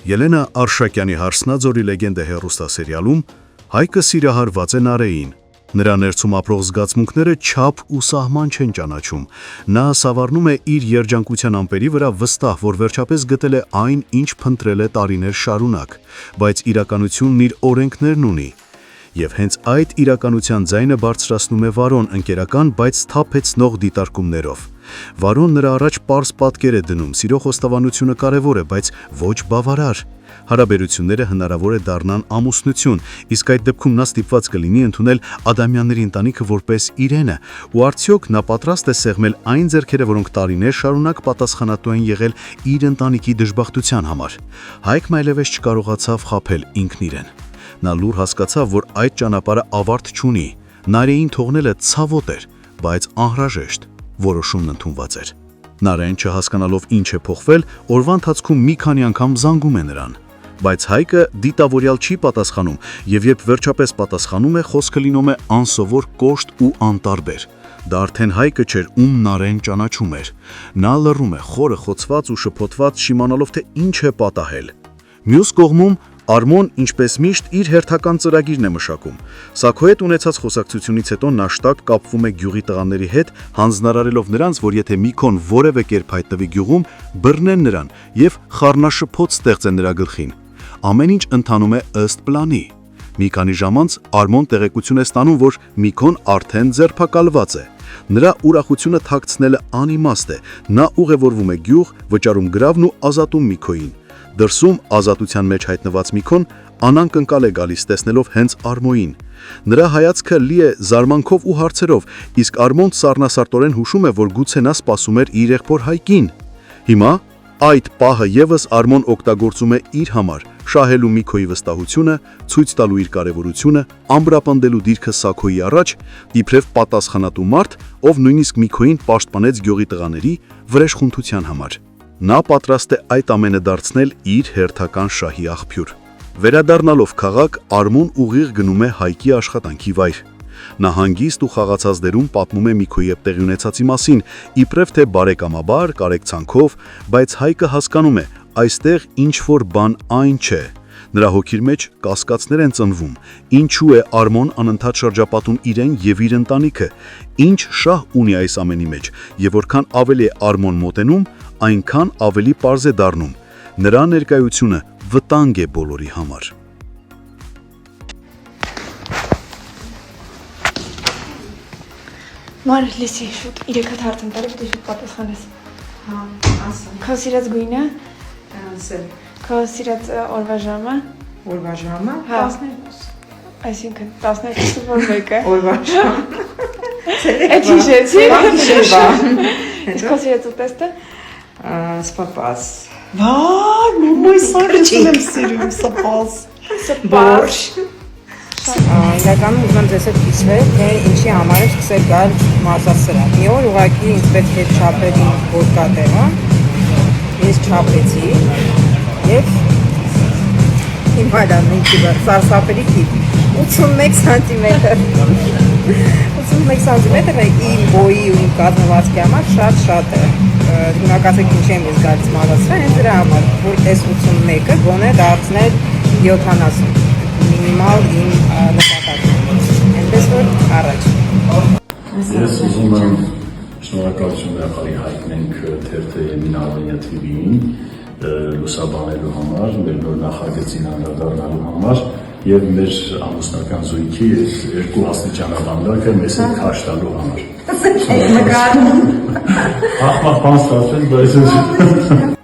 Ելենա Արշակյանի «Հարսնաձորի լեգենդը» հեռուստասերիալում Հայկը սիրահարված է Նարեին։ Նրա ներսում ապրող զգացմունքները չափ ու սահման չեն ճանաչում։ Նա սավառնում է իր երջանկության ամպերի վրա վստահ, որ վերջապես գտել է այն, ինչ փնտրել է տարիներ շարունակ, բայց իրականությունն իր օրենքներն ունի։ Եվ հենց այդ իրականության ձայնը բարձրացնում է Վարոն ընկերական, բայց սթափեցնող դիտարկումներով։ Վարոն նրա առաջ պարզ պատկեր է դնում, սիրո խոստովանությունը կարևոր է, բայց ոչ բավարար։ Հարաբերությունները հնարավոր է դառնան ամուսնություն, իսկ այդ դեպքում նա ստիպված կլինի ընդունել Ադամյանների ընտանիքը որպես իրենը, ու արդյոք նա պատրաստ է սեղմել այն ձեռքերը, որոնք տարիներ շարունակ պատասխանատու են եղել իր ընտանիքի դժբախտության համար։ Հայկն այլևս չկարողացավ խաբել ինքն իրեն։ Նա լուր հասկացավ, որ այդ ճանապարհը ավարտ չունի։ Նարեին թողնելը ցավոտ էր, բայց անհրաժեշտ, որոշումն ընդունված էր։ Նարեն չհասկանալով ինչ է փոխվել, օրվա ընթացքում մի քանի անգամ զանգում է նրան։ Բայց Հայկը դիտավորյալ չի պատասխանում, եւ երբ վերջապես պատասխանում է, խոսքը լինում է անսովոր կոշտ ու անտարբեր։ Դա արդեն Հայկը չէր, ում Նարեն ճանաչում էր։ Նա լռում է, խորը խոցված ու շփոթված, չիմանալով թե ինչ է պատահել։ Մյուս կողմում Արմոն, ինչպես միշտ, իր հերթական ծրագիրն է մշակում։ Սակո հետ ունեցած խոսակցությունից հետո նա շտակ կապվում է գյուղի տղաների հետ, հանձնարարելով նրանց, որ եթե Միքոն որևէ կերպ հայտնվի գյուղում, բռնեն նրան եւ խառնաշփոթ ստեղծեն նրա գլխին։ Ամեն ինչ ընթանում է ըստ պլանի։ Մի քանի ժամ անց Արմոն տեղեկություն է ստանում, որ Միքոն արդեն ձերբակալված է։ Նրա ուրախությունը թաքցնելը անիմաստ է։ Նա ուղևորվում է գյուղ, վճարում գրավն ու ազատում Միքոյին։ Դրսում ազատության մեջ հայտնված Միքոն անանկնկալ է գալիս, տեսնելով հենց Արմոյին։ Նրա հայացքը լի է զարմանքով ու հարցերով, իսկ Արմոն սառնասարտորեն հուշում է, որ գուցե նա սպասում էր իր եղբոր Հայկին։ Հիմա այդ պահը եւս Արմոն օգտագործում է իր համար, շահելու Միքոյի վստահությունը, ցույց տալու իր կարևորությունը, ամբրապնդելու դիրքը Սաքոյի առաջ, իբրև պատասխանատու մարդ, ով նույնիսկ Միքոյին պաշտպանեց գյուղի տղաների վրեժխնդության համար։ Նա պատրաստ է այդ ամենը դարձնել իր հերթական շահի աղբյուր։ Վերադառնալով քաղաք, Արմոն ուղիղ գնում է Հայկի աշխատանքի վայր։ Նա հանգիստ ու խաղացած դերում պատմում է Միքոյի հետ տեղի ունեցածի մասին, իբրև թե բարեկամաբար, կարեկցանքով, բայց Հայկը հասկանում է, այստեղ ինչ-որ բան այն չէ։ Նրա հոգիր մեջ կասկածներ են ծնվում, ինչու է Արմոն անընդհատ շրջապատում իրեն եւ իր ընտանիքը, ինչ շահ ունի այս ամենի մեջ, եւ որքան ավելի է Արմոն մոտենում, այնքան ավելի պարզ է դառնում։ Նրա ներկայությունը վտանգ է բոլորի համար։ Մար լսի շուտ 3 հատ հարց եմ տալի, դու շուտ պատասխանես։ Հա, ասա։ Քո սիրած գույնը, Ասել։ քո սիրած օրվա ժամը, Օրվա ժամը Հա։ 12։ այսինքն 12-ը որ մեկը։ Օրվա ժամ։ Այդ հիշեցի։ Հիշեցի։ Իսկ քո սիրած ուտեստը։ Սպապաս։ Վայ, մամայ սարճին եմ սիրում, սպաս։ Բորշ։ Իրականում ուզում եմ ձեզ հետ կիսվել, թե ինչի համար է սկսել գալ մարզասրահ։ Մի օր ուղղակի ինձ պետք է չափել իմ ոտկատեղը։ Ես չափեցի եւ իմ հայրամենքի սարսափելի տիպ 81 սանտիմետր։ 81 սանտիմետրն է իմ բոյի ու իմ կազմվածքի համար շատ է։ Դիմակացեք ինչ եմ ես գալիս մարզասրահ, հենց դրա համար, որ այս 81-ը գոնե դարձնել 70 մինիմալ իմ նպատակը։ Այնպես որ առաջ։ Ես ուզում եմ շնորհակալություն հաղորդել Հայտնենք թերթը Եմինալենիա TV-ին լուսաբանելու համար, մեր նոր նախագծին անդրադառնալու համար եւ մեր ամուսնական զույգի երկու աստիճանաբանդակը մեզ հետ քաշ տալու համար։ Այդ նկարում Ահա բան ստացվել, բայց